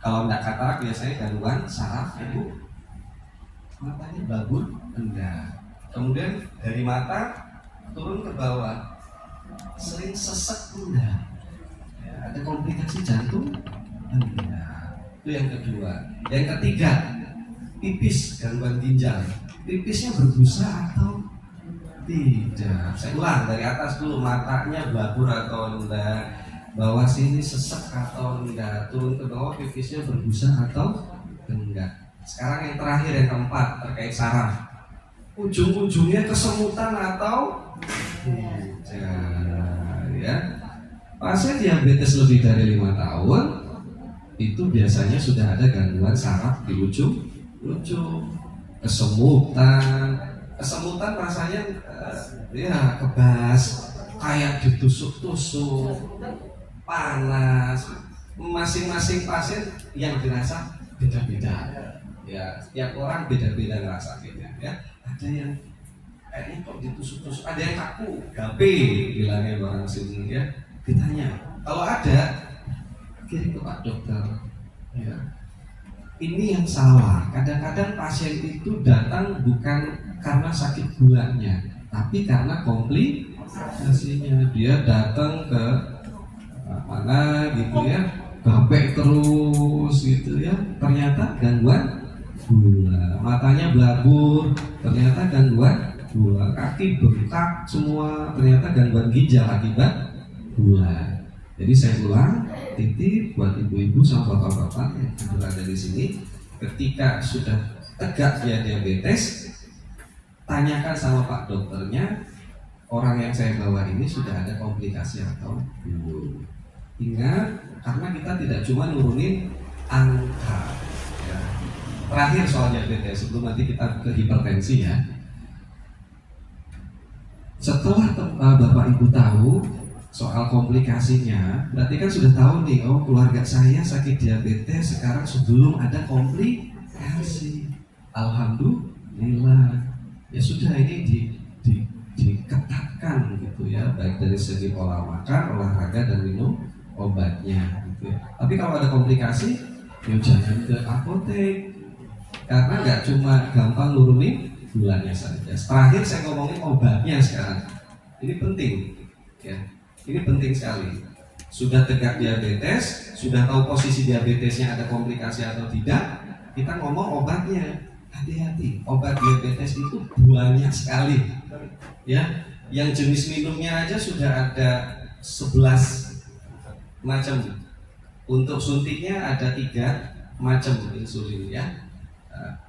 Kalau enggak katarak biasanya gangguan saraf ibu. Matanya babur enggak. Kemudian dari mata turun ke bawah, sering sesek enggak. Ya, ada komplikasi jantung enggak. Itu yang kedua. Yang ketiga, pipis, gangguan ginjal. Pipisnya berbusa atau tidak? Saya ulang dari atas dulu, matanya babur atau enggak, bawah sini sesek atau enggak, turun ke bawah pipisnya berbusa atau enggak. Sekarang yang terakhir, yang keempat, terkait saraf. Ujung-ujungnya kesemutan atau tidak, ya. Pasien diabetes lebih dari 5 tahun itu biasanya sudah ada gangguan saraf di ujung. Kesemutan rasanya ya kebas, kayak ditusuk-tusuk, panas. Masing-masing pasien yang dirasa beda-beda. Ya, setiap orang beda-beda ngerasainnya. Ya, ada yang kayaknya kok ditusuk-tusuk, ada yang kaku, gape bilangnya orang sini ya. Ditanya, kalau ada kirim ke Pak Dokter. Ya. Ini yang salah. Kadang-kadang pasien itu datang bukan karena sakit gulanya, tapi karena komplikasinya. Dia datang ke mana gitu ya, gape terus gitu ya. Ternyata gangguan gula. Matanya blabur, ternyata gangguan gula. Kaki bengkak semua, ternyata gangguan ginjal akibat gula. Jadi saya ulang, titip buat ibu-ibu sama bapak-bapak yang berada di sini, ketika sudah tegak dia diabetes, tanyakan sama Pak Dokternya, orang yang saya bawa ini sudah ada komplikasi atau belum. Ingat, karena kita tidak cuma nurunin angka. Ya. Terakhir soal diabetes, sebelum nanti kita ke hipertensi ya. Setelah bapak ibu tahu soal komplikasinya, berarti kan sudah tahu nih, oh keluarga saya sakit diabetes sekarang sebelum ada komplikasi. Alhamdulillah. Ya sudah, ini diketatkan gitu ya, baik dari segi pola makan, olahraga dan minum obatnya gitu ya. Tapi kalau ada komplikasi, ya jangan ke apotek, karena nggak cuma gampang nurunin gulanya saja. Terakhir saya ngomongin obatnya sekarang. Ini penting ya. Ini penting sekali. Sudah tegak diabetes, sudah tahu posisi diabetesnya ada komplikasi atau tidak, kita ngomong obatnya. Hati-hati, obat diabetes itu banyak sekali. Ya, yang jenis minumnya aja sudah ada 11 macam. Untuk suntiknya ada 3 macam insulin ya.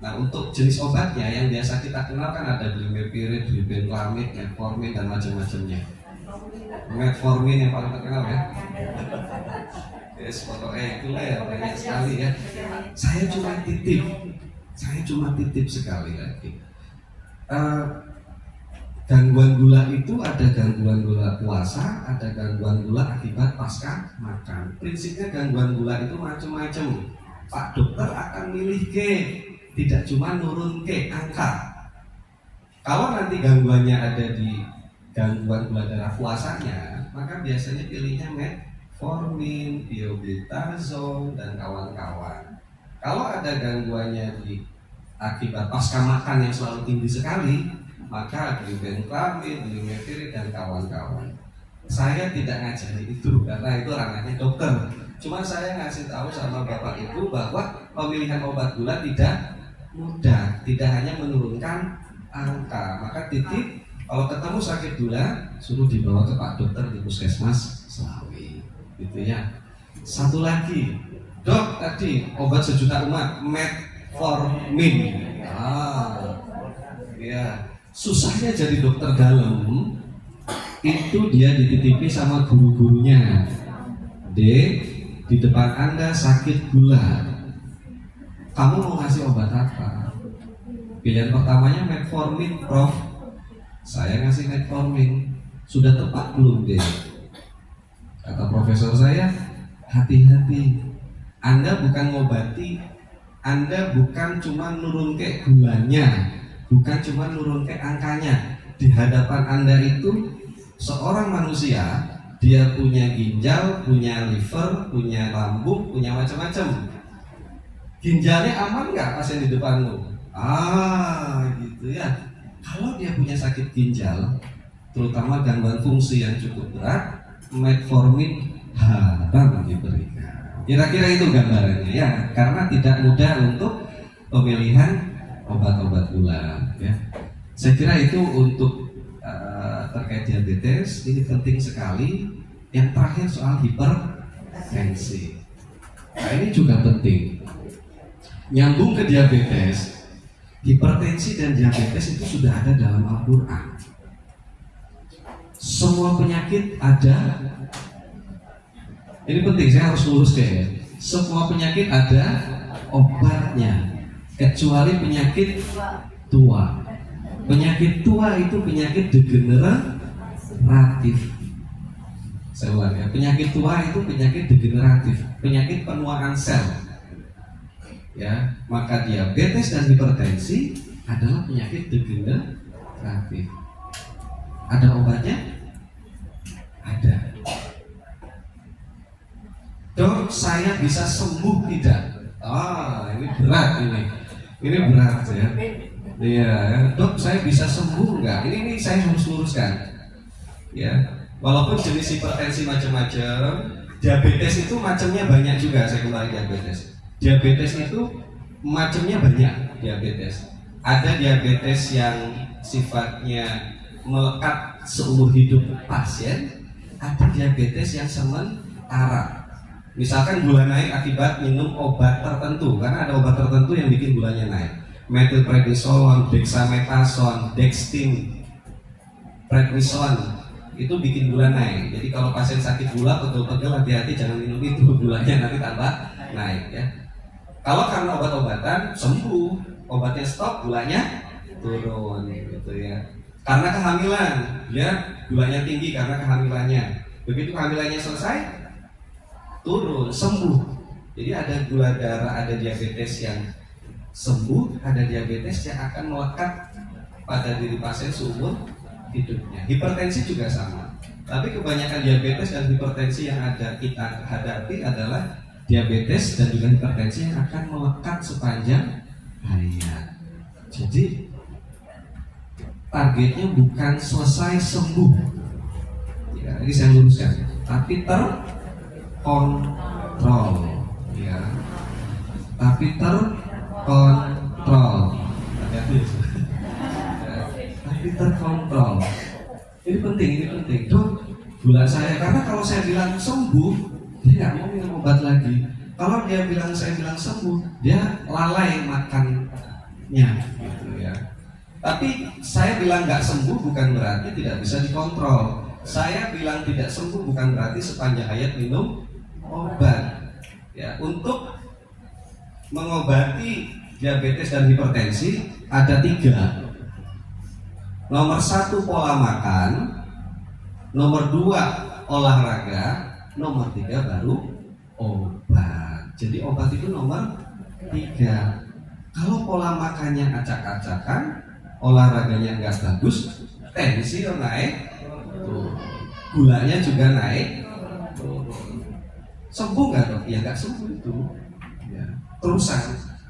Nah, untuk jenis obatnya yang biasa kita kenal kan ada glimepirid, glibenclamid, metformin dan macam-macamnya. Metformin yang paling terkenal ya. Yes, pokoknya itulah ya, banyak sekali ya. Saya cuma titip sekali lagi. Gangguan gula itu ada gangguan gula puasa, ada gangguan gula akibat pasca makan. Prinsipnya gangguan gula itu macam-macam. Pak Dokter akan milih ke, tidak cuma nurun ke angka. Kalau nanti gangguannya ada di gangguan gula darah puasanya, maka biasanya pilihnya metformin, thiobetazone dan kawan-kawan. Kalau ada gangguannya di akibat pasca makan yang selalu tinggi sekali, maka glibenclamid, glimepirid dan kawan-kawan. Saya tidak ngajari itu karena itu ranahnya dokter. Cuma saya ngasih tahu sama bapak ibu bahwa pemilihan obat gula tidak mudah, tidak hanya menurunkan angka. Maka titip, kalau ketemu sakit gula, suruh dibawa ke Pak Dokter di Puskesmas Selawi, gitu ya. Satu lagi, Dok, tadi obat sejuta umat, metformin. Ya, susahnya jadi dokter dalam itu dia dititipi sama guru-gurunya. Di depan Anda sakit gula, kamu mau ngasih obat apa? Pilihan pertamanya metformin, Prof. Saya ngasih metformin. Sudah tepat belum, deh? Kata profesor saya, hati-hati. Anda bukan ngobati, Anda bukan cuma nurun ke gulanya, bukan cuma nurun ke angkanya. Di hadapan Anda itu seorang manusia, dia punya ginjal, punya liver, punya lambung, punya macam-macam. Ginjalnya aman nggak pasien di depanmu? Gitu ya. Kalau dia punya sakit ginjal, terutama gangguan fungsi yang cukup berat, metformin haram diberikan. Kira-kira itu gambarannya ya. Karena tidak mudah untuk pemilihan obat-obat gula. Ya. Saya kira itu untuk terkait diabetes ini penting sekali. Yang terakhir soal hipertensi. Nah ini juga penting. Nyambung ke diabetes, hipertensi dan diabetes itu sudah ada dalam Al-Quran. Semua penyakit ada. Ini penting, saya harus luruskan. Semua penyakit ada obatnya, kecuali penyakit tua. Penyakit tua itu penyakit degeneratif. Saya ulang ya, penyakit tua itu penyakit degeneratif, penyakit penuaan sel. Ya, maka diabetes dan hipertensi adalah penyakit degeneratif. Ada obatnya? Ada. Dok, saya bisa sembuh tidak? Ini berat ini. Ini berat ya. Iya, dok, saya bisa sembuh enggak? Ini saya harus luruskan. Ya, walaupun jenis hipertensi macam-macam, diabetes itu macamnya banyak juga. Saya kembali diabetes. Diabetes itu macamnya banyak. Diabetes. Ada diabetes yang sifatnya melekat seumur hidup pasien. Ada diabetes yang sementara. Misalkan gula naik akibat minum obat tertentu, karena ada obat tertentu yang bikin gulanya naik. Methylprednisolone, dexamethasone, dextin, prednisone itu bikin gula naik. Jadi kalau pasien sakit gula, pegel-pegel, hati-hati jangan minum itu, gulanya nanti tambah naik ya. Kalau karena obat-obatan sembuh, obatnya stop, gulanya turun gitu ya. Karena kehamilan, ya gulanya tinggi karena kehamilannya. Begitu kehamilannya selesai, turun, sembuh. Jadi ada gula darah, ada diabetes yang sembuh, ada diabetes yang akan melekat pada diri pasien seumur hidupnya. Hipertensi juga sama. Tapi kebanyakan diabetes dan hipertensi yang ada kita hadapi adalah diabetes dan juga hipertensi yang akan melekat sepanjang hayat. Jadi targetnya bukan selesai sembuh, ya, ini saya luruskan, tapi terkontrol, ya, tapi terkontrol, tapi terkontrol. Ini penting. Dok, gula saya, karena kalau saya bilang sembuh, dia nggak mau minum obat lagi. Kalau dia bilang saya bilang sembuh, dia lalai makannya, gitu ya. Tapi saya bilang nggak sembuh bukan berarti tidak bisa dikontrol. Saya bilang tidak sembuh bukan berarti sepanjang hayat minum obat. Ya, untuk mengobati diabetes dan hipertensi ada 3. Nomor 1 pola makan, nomor 2 olahraga, nomor 3 baru obat. Jadi obat itu nomor 3. Kalau pola makannya acak-acakan, olahraganya nggak bagus, tensi naik, gulanya juga naik, sembuh nggak dok? Ya nggak sembuh itu, ya, terusan.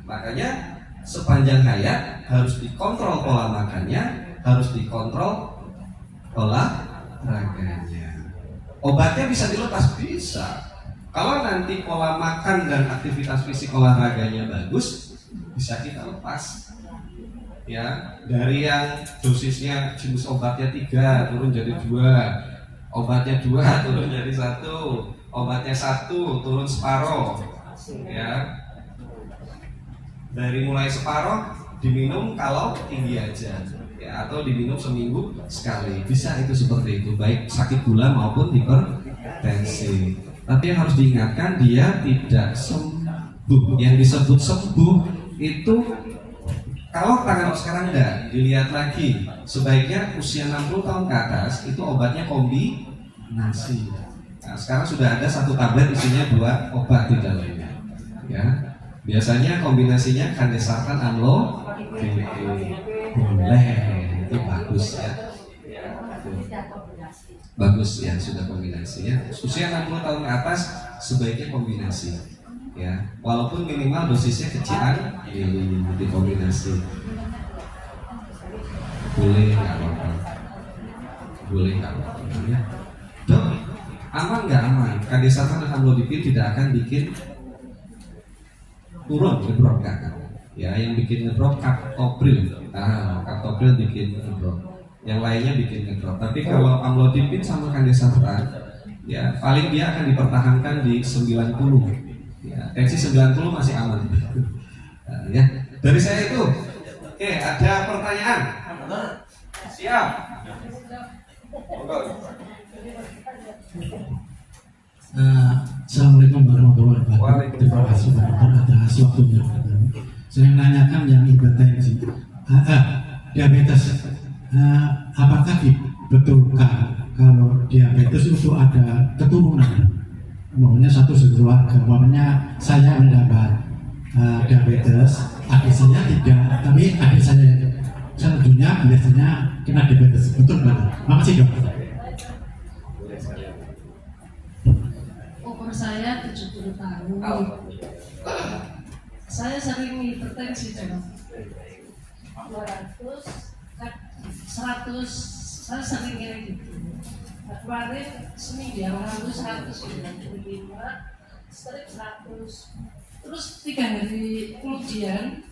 Makanya sepanjang hayat harus dikontrol pola makannya, harus dikontrol olahraganya. Obatnya bisa dilepas, bisa. Kalau nanti pola makan dan aktivitas fisik olahraganya bagus, bisa kita lepas. Ya, dari yang dosisnya jenis obatnya 3 turun jadi 2, obatnya 2 turun jadi 1, obatnya 1 turun separuh. Ya, dari mulai separuh diminum kalau tinggi aja, ya, atau diminum seminggu sekali. Bisa itu seperti itu, baik sakit gula maupun hipertensi. Tapi yang harus diingatkan, dia tidak sembuh. Yang disebut sembuh itu kalau tangan sekarang enggak, dilihat lagi. Sebaiknya usia 60 tahun ke atas itu obatnya kombinasi. Nah, sekarang sudah ada 1 tablet isinya 2 obat di dalamnya. Ya, biasanya kombinasinya kandesartan amlo, boleh, itu bagus ya. Bagus ya, sudah kombinasi ya. Usia 60 tahun ke atas sebaiknya kombinasi. ya, walaupun minimal dosisnya kecilan dikombinasi. Boleh nggak apa-apa, boleh nggak apa-apa ya. Dok, aman nggak aman? Kandesatan dan amlodipin tidak akan bikin turun ngedrop kan? Ya, yang bikin ngedrop captopril. Captopril bikin ngedrop. Yang lainnya bikin ngedrop. Tapi kalau amlodipin sama kandesatan, ya paling dia akan dipertahankan di 90. Ya, tensi 90 masih aman. Ya, dari saya itu. Oke, ada pertanyaan? Siap. Assalamualaikum warahmatullahi wabarakatuh. Terima kasih Pak Dokter atas waktunya. Saya menanyakan yang hipertensi, diabetes. Apakah betulkah kalau diabetes itu ada keturunan? Maunya satu sekeluarga. Maunya saya mendapat diabetes, adik saya tidak, tapi adik saya selanjutnya biasanya kena diabetes. Betul betul. Makasih dokter. Umur saya 70 tahun. Saya sering hipertensi juga. 200, 100, saya sering kayak gitu. Kemarin seminggu yang lalu 195, strip 100. Terus 3 hari kemudian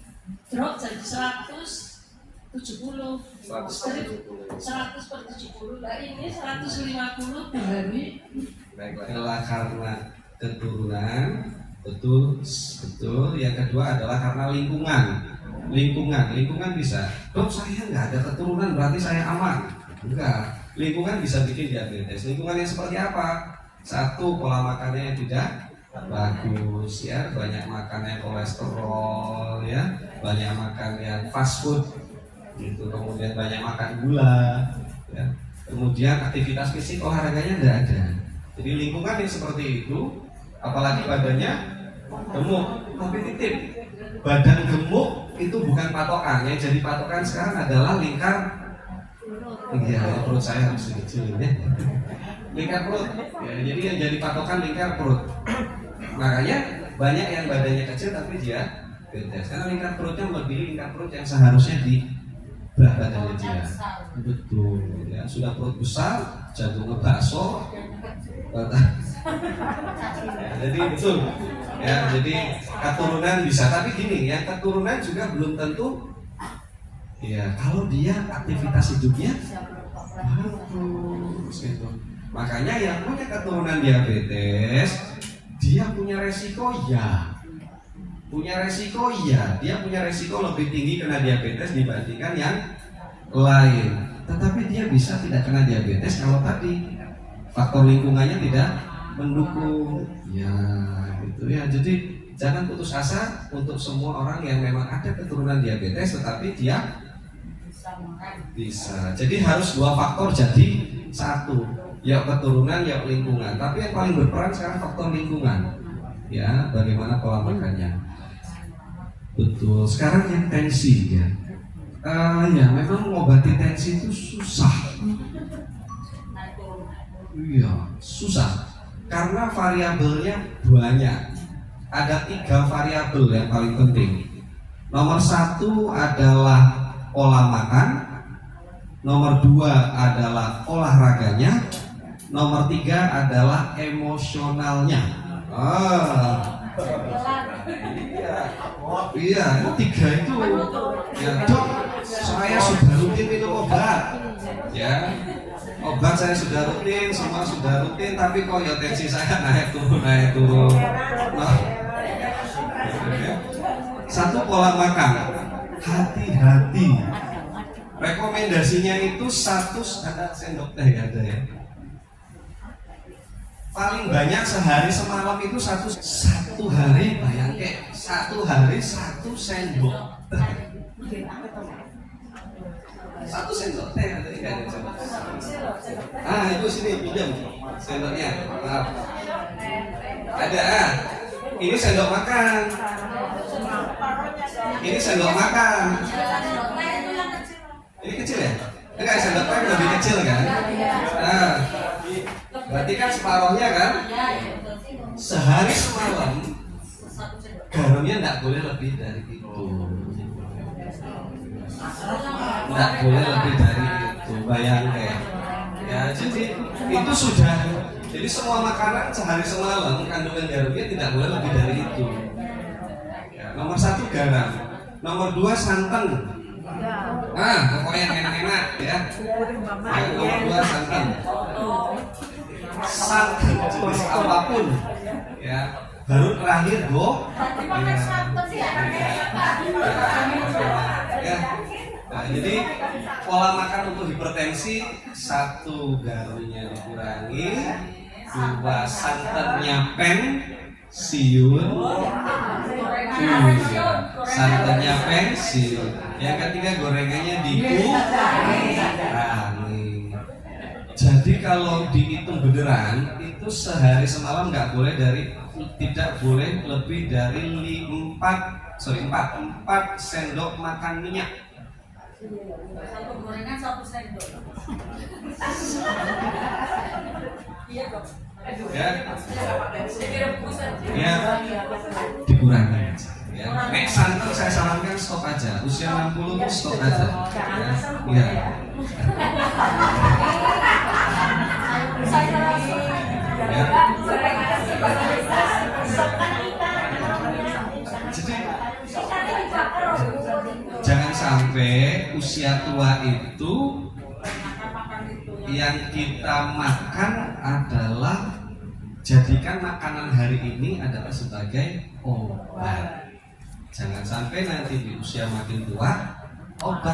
drop jadi 170, strip 100/70. Nah ini 150 per hari. Adalah karena keturunan, betul. Yang kedua adalah karena lingkungan bisa. Dok, saya nggak ada keturunan, berarti saya aman. Enggak, lingkungan bisa bikin diabetes. Lingkungannya seperti apa? Satu, pola makannya yang tidak bagus, ya, banyak makan yang kolesterol, ya, banyak makan yang fast food, gitu. Kemudian banyak makan gula, ya. Kemudian aktivitas fisik olahraganya nggak ada. Jadi lingkungan yang seperti itu, apalagi badannya gemuk, kompetitif. Badan gemuk itu bukan patokan, yang jadi patokan sekarang adalah lingkar. Iya, perut saya harus kecil ya. Lingkar perut, ya, jadi yang jadi patokan lingkar perut. Makanya banyak yang badannya kecil tapi dia diabetes, karena lingkar perutnya melebihi lingkar perut yang seharusnya di berat badannya dia. Betul, ya, sudah perut besar, jantungnya bakso. Ya, jadi betul, ya, jadi keturunan bisa, tapi gini, yang keturunan juga belum tentu. Ya, kalau dia aktivitas hidupnya bagus gitu. Makanya yang punya keturunan diabetes, dia punya resiko ya. Dia punya resiko lebih tinggi kena diabetes dibandingkan yang lain. Tetapi dia bisa tidak kena diabetes kalau tadi faktor lingkungannya tidak mendukung. Ya, gitu ya. Jadi jangan putus asa untuk semua orang yang memang ada keturunan diabetes, tetapi dia bisa. Jadi harus 2 faktor jadi 1. Ya keturunan, ya lingkungan. Tapi yang paling berperan sekarang faktor lingkungan. Ya, bagaimana pola makannya. Betul. Sekarang yang tensi ya. Ya memang mengobati tensi itu susah. Iya, susah. Karena variabelnya banyak. Ada 3 variabel yang paling penting. Nomor 1 adalah pola makan. Nomor 2 adalah olahraganya. Nomor 3 adalah emosionalnya. Iya, 3 itu. Ya dok, saya sudah rutin minum obat. Ya, obat saya sudah rutin, semua sudah rutin, tapi kok ya tensi saya naik turun. Nah, 1 pola makan. Hati-hati. Rekomendasinya itu 1 sendok teh ada ya. Paling banyak sehari semalam itu satu hari, bayangke 1 hari 1 sendok teh. 1 sendok teh ada ikan. Itu sini pinjam sendoknya. Maaf. Ada. Ini sendok makan. Ini sendok makan. Ini kecil ya? Enggak, sendok makan lebih kecil kan? Nah, berarti kan separohnya kan? Sehari semalam garamnya nggak boleh lebih dari itu. Nggak boleh lebih dari itu, bayangkan. Ya, jadi itu sudah. Jadi semua makanan sehari semalam kandungan garamnya tidak boleh lebih dari itu. Ya, nomor 1 garam, nomor 2 santan. Nah, pokoknya yang enak-enak ya. Nomor 2 santan. Santan jenis apapun ya. Baru terakhir ya. Nah, jadi pola makan untuk hipertensi 1 garamnya dikurangi, 2 santannya pensiun, santannya pensiun. Yang ketiga gorengannya dikurangi. Jadi kalau dihitung beneran itu sehari semalam tidak boleh lebih dari 4 sendok makan minyak. Satu gorengan 1 sendok. Iya dong. Ya, dikurangi aja. Ya, nek santan saya sarankan stop aja. Usia 60 tuh stop aja. Ya. Ya. Jadi jangan sampai usia tua itu yang kita makan adalah jadikan makanan hari ini adalah sebagai obat. Jangan sampai nanti di usia makin tua obat